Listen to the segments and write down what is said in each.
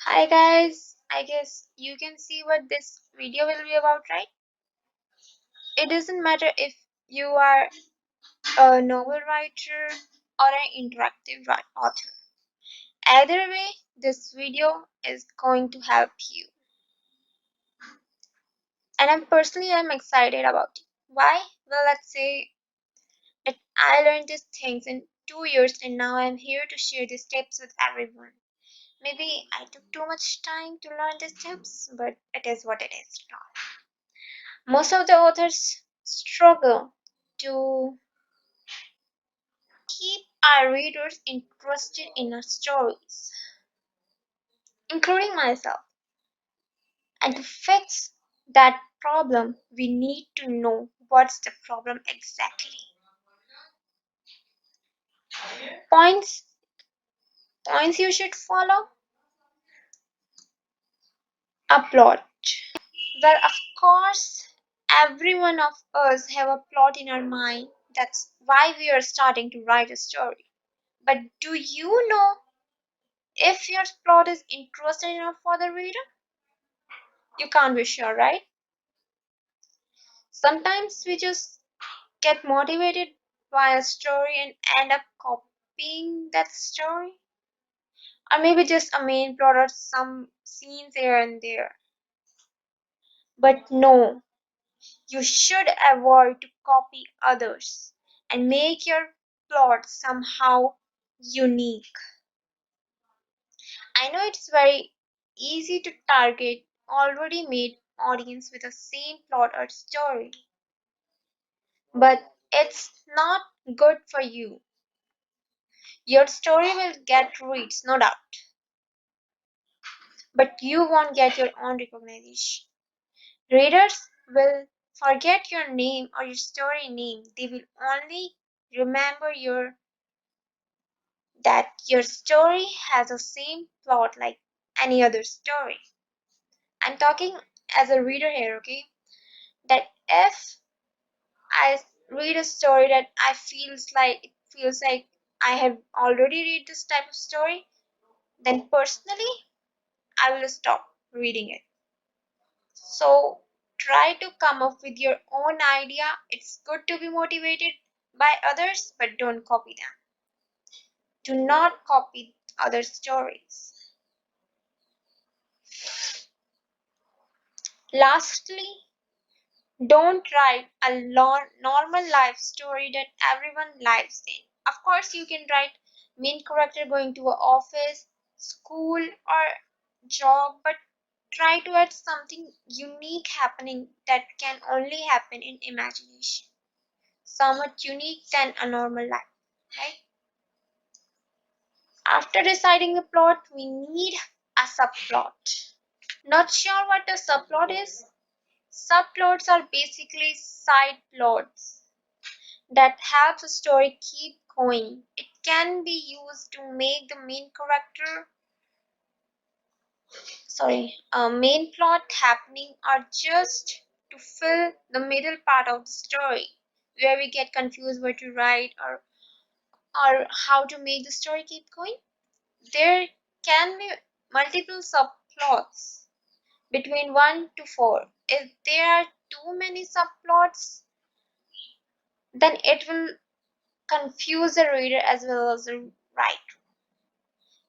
Hi guys, I guess you can see what this video will be about, right? It doesn't matter if you are a novel writer or an author. Either way, this video is going to help you. And I'm excited about it. Why? Well, let's say that I learned these things in 2 years and now I'm here to share these tips with everyone. Maybe I took too much time to learn these tips, but it is what it is now. Most of the authors struggle to keep our readers interested in our stories, including myself. And to fix that problem, we need to know what's the problem exactly. Points points you should follow. A plot. Well, of course, every one of us have a plot in our mind. That's why we are starting to write a story. But do you know if your plot is interesting enough for the reader? You can't be sure, right? Sometimes we just get motivated by a story and end up copying that story. Or maybe just a main plot or some scenes here and there. But no, you should avoid to copy others and make your plot somehow unique. I know it's very easy to target already made audience with the same plot or story, but it's not good for you. Your story will get reads, no doubt, but you won't get your own recognition. Readers will forget your name or your story name. They will only remember your story has the same plot like any other story. I'm talking as a reader here, okay? That if I read a story that it feels like I have already read this type of story, then personally I will stop reading it. So try to come up with your own idea. It's good to be motivated by others, but don't copy them. Do not copy other stories. Lastly, don't write a normal life story that everyone lives in. Of course, you can write main character going to a office, school, or job, but try to add something unique happening that can only happen in imagination. Somewhat unique than a normal life, right? After deciding the plot, we need a subplot. Not sure what a subplot is? Subplots are basically side plots that helps a story keep going. It can be used to make the main plot happening or just to fill the middle part of the story where we get confused what to write or how to make the story keep going. There can be multiple subplots between 1 to 4. If there are too many subplots, then it will confuse the reader as well as the writer.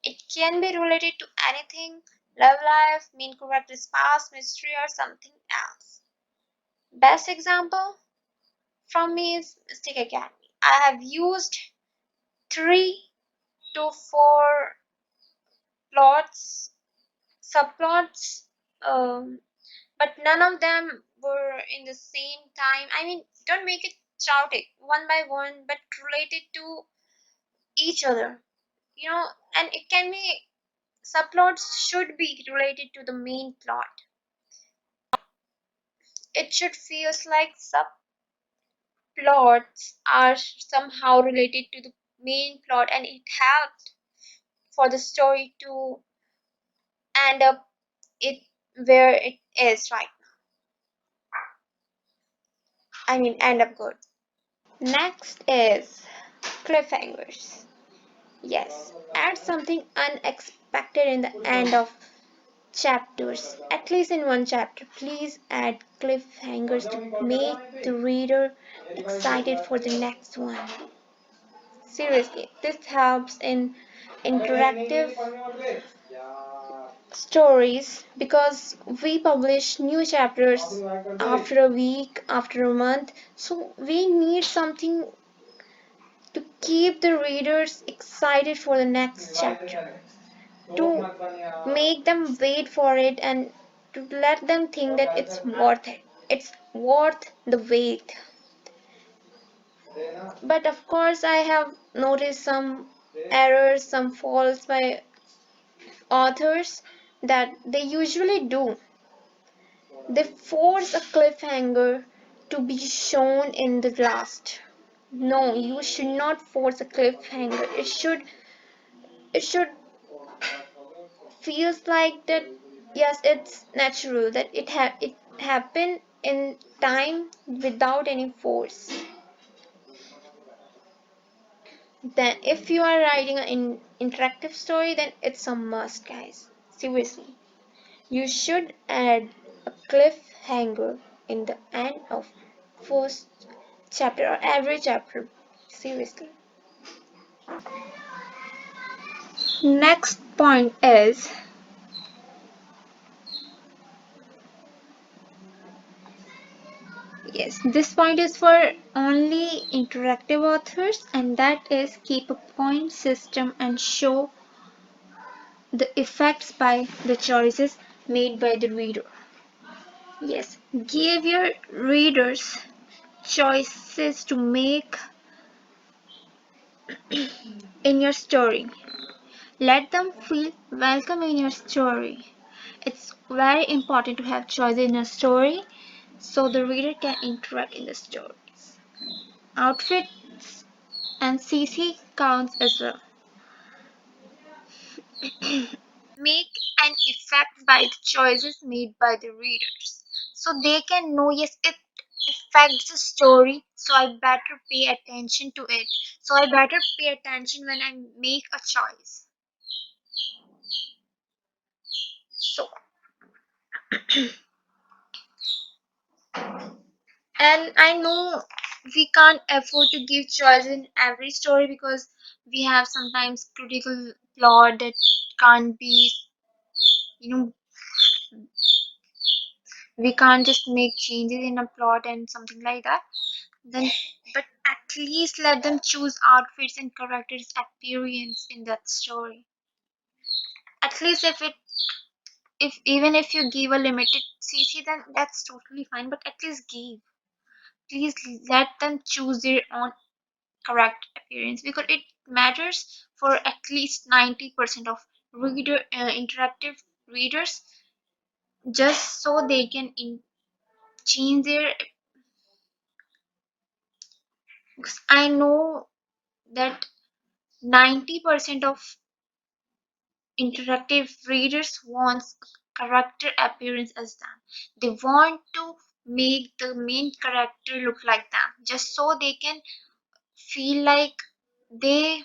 It can be related to anything love life, main character's past, mystery, or something else. Best example from me is Mystic Academy. I have used 3 to 4 plots, subplots, um, but none of them were in the same time. I mean, don't make it chaotic, one by one, but related to each other. And it can be subplots should be related to the main plot. It should feels like subplots are somehow related to the main plot and it helped for the story to end up it where it is right now. I mean end up good. Next is cliffhangers. Yes, add something unexpected in the end of chapters. At least in one chapter, please add cliffhangers to make the reader excited for the next one. Seriously, this helps in interactive stories because we publish new chapters after a week, after a month. So we need something to keep the readers excited for the next chapter, to make them wait for it and to let them think that it's worth it. It's worth the wait. But of course, I have noticed some errors, some faults by authors that they usually do. They force a cliffhanger to be shown in the last. No, you should not force a cliffhanger. It should feels like that. Yes, it's natural that it happened in time without any force. Then if you are writing an interactive story, then it's a must, guys. Seriously, you should add a cliffhanger in the end of first chapter or every chapter. Seriously. Next point is, yes, this point is for only interactive authors, and that is keep a point system and show the effects by the choices made by the reader. Yes, give your readers choices to make in your story. Let them feel welcome in your story. It's very important to have choices in a story so the reader can interact in the stories. Outfits and CC counts as well. Make an effect by the choices made by the readers. So they can know, yes, it affects the story, so I better pay attention to it. So I better pay attention when I make a choice. So, and I know we can't afford to give choice in every story because we have sometimes critical plot that can't be, you know, we can't just make changes in a plot and something like that. Then, but at least let them choose outfits and characters' appearance in that story. At least if even if you give a limited CC, then that's totally fine. But at least give. Please let them choose their own correct appearance because it matters for at least 90% of interactive readers, just so they can change their. Because I know that 90% of interactive readers wants character appearance as them. They want to make the main character look like them just so they can feel like they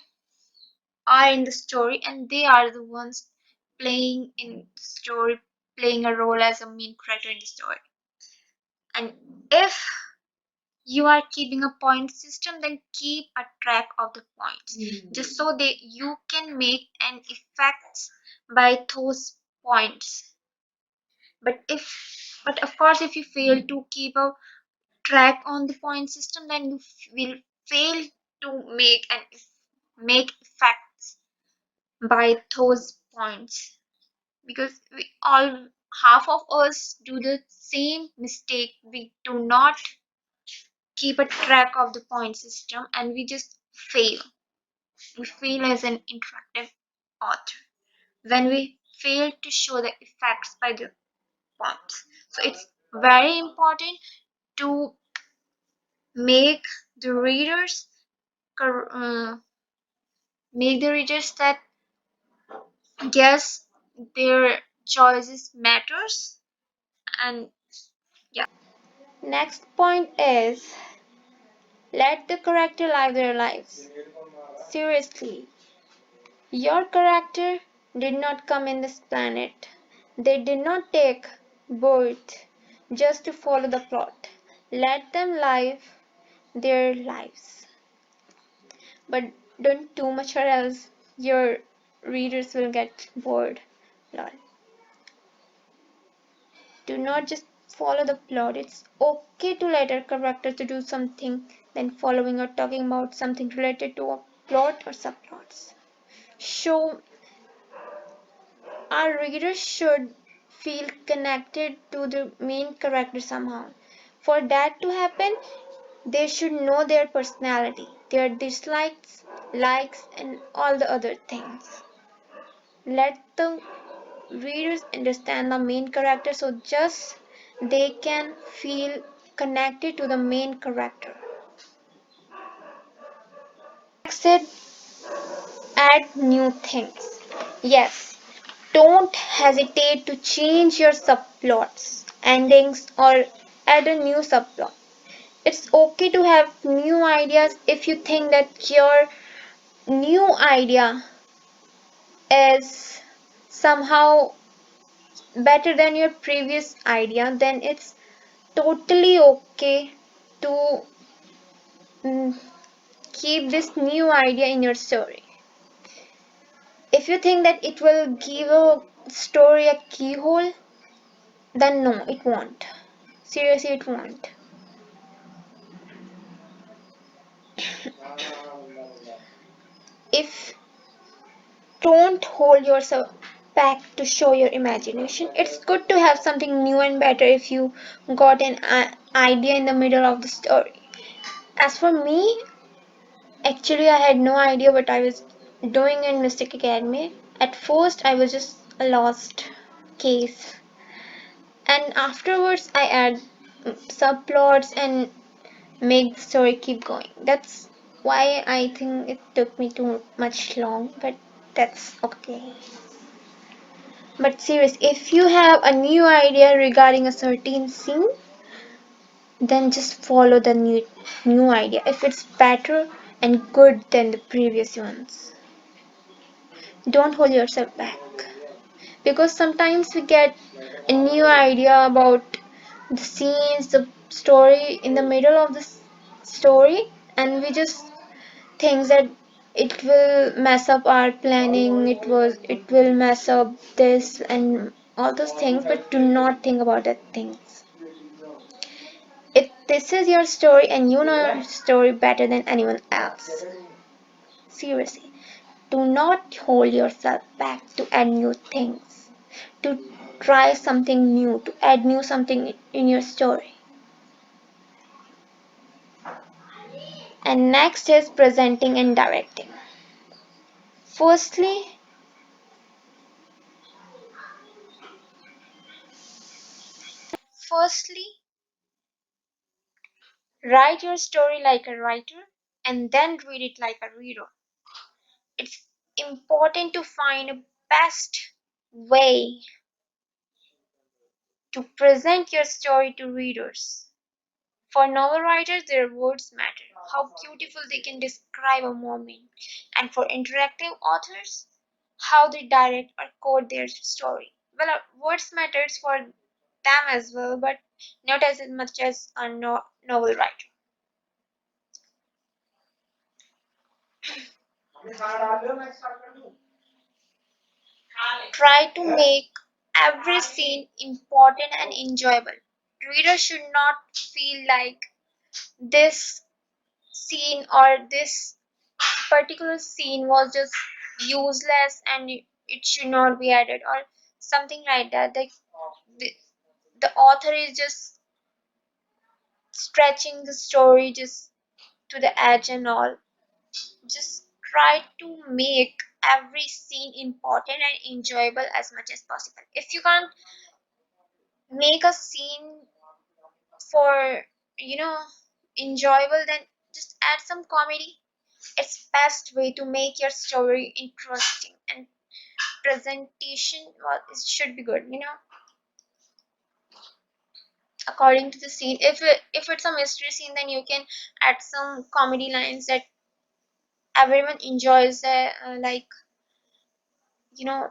are in the story and they are the ones playing in the story, playing a role as a main character in the story. And if you are keeping a point system, then keep a track of the points just so that you can make an effect by those points. But of course, if you fail to keep a track on the point system, then you will fail to make effects by those points because we all half of us do the same mistake. We do not keep a track of the point system and we just fail. We fail as an interactive author when we fail to show the effects by the points. So it's very important to make the readers make the readers that guess their choices matters. And yeah, next point is let the character live their lives. Seriously, your character did not come in this planet They did not take birth just to follow the plot. Let them live their lives. But don't too much or else your readers will get bored. Lol. Do not just follow the plot. It's okay to let a character to do something then following or talking about something related to a plot or subplots. Show our readers should feel connected to the main character somehow. For that to happen, they should know their personality, their dislikes, likes, and all the other things. Let the readers understand the main character so just they can feel connected to the main character. Next is add new things. Yes, don't hesitate to change your subplots, endings, or add a new subplot. It's okay to have new ideas if you think that your new idea is somehow better than your previous idea, then it's totally okay to mm, keep this new idea in your story. If you think that it will give a story a keyhole, then no, it won't. Seriously, it won't. If don't hold yourself back to show your imagination. It's good to have something new and better if you got an idea in the middle of the story. As for me, actually, I had no idea what I was doing in Mystic Academy. At first, I was just a lost case, and afterwards, I add subplots and make the story keep going. That's why I think it took me too much long, but that's okay. But serious, if you have a new idea regarding a certain scene, then just follow the new idea if it's better and good than the previous ones. Don't hold yourself back because sometimes we get a new idea about the scenes, the story in the middle of the story, and we just think that it will mess up our planning. It will mess up this and all those things, but do not think about that things. If this is your story and you know your story better than anyone else, seriously, do not hold yourself back to add new things, to try something new, to add new something in your story. And next is presenting and directing. Firstly, firstly, write your story like a writer and then read it like a reader. It's important to find a best way to present your story to readers. For novel writers, their words matter, how beautiful they can describe a moment. And for interactive authors, how they direct or code their story. Well, words matters for them as well, but not as much as a novel writer. Try to make every scene important and enjoyable. Readers should not feel like this scene or this particular scene was just useless and it should not be added or something like that. The, the author is just stretching the story just to the edge and all. Just try to make every scene important and enjoyable as much as possible. If you can't make a scene for enjoyable, then just add some comedy. It's best way to make your story interesting and presentation, well, it should be good, according to the scene. If it's a mystery scene, then you can add some comedy lines that everyone enjoys, like you know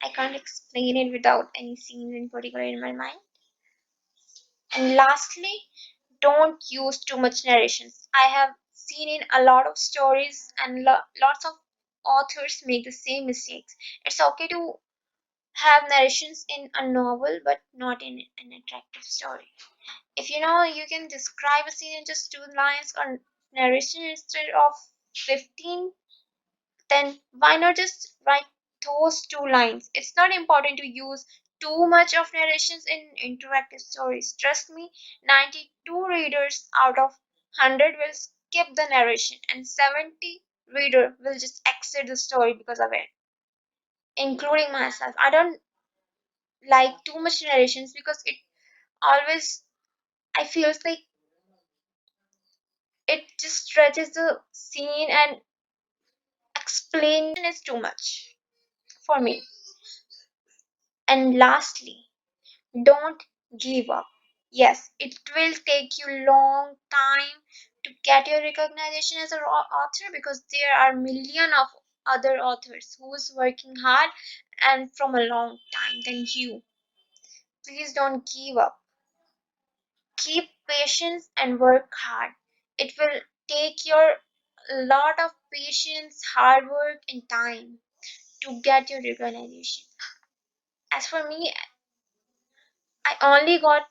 I can't explain it without any scenes in particular in my mind. And lastly, don't use too much narrations. I have seen in a lot of stories and lots of authors make the same mistakes. It's okay to have narrations in a novel, but not in an attractive story. If you know you can describe a scene in just 2 lines or narration instead of 15, then why not just write those 2 lines? It's not important to use too much of narrations in interactive stories. Trust me, 92 readers out of 100 will skip the narration and 70 reader will just exit the story because of it, including myself. I don't like too much narrations because it always, I feels like it just stretches the scene and explanation is too much for me. And lastly, don't give up. Yes, it will take you long time to get your recognition as an author because there are million of other authors who's working hard and from a long time than you. Please don't give up. Keep patience and work hard. It will take your lot of patience, hard work, and time to get your recognition. As for me, I only got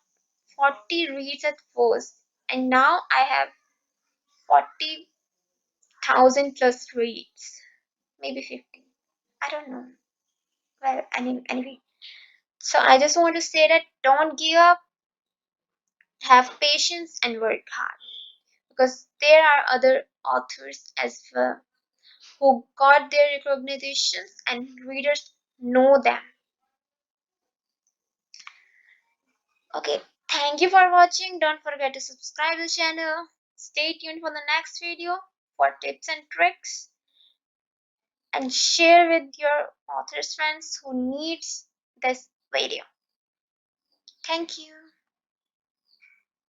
40 reads at first, and now I have 40,000 plus reads, maybe 50. I don't know. Well, anyway. So I just want to say that don't give up, have patience, and work hard because there are other authors as well who got their recognitions and readers know them. Okay, thank you for watching. Don't forget to subscribe to the channel. Stay tuned for the next video for tips and tricks and share with your authors friends who needs this video. Thank you.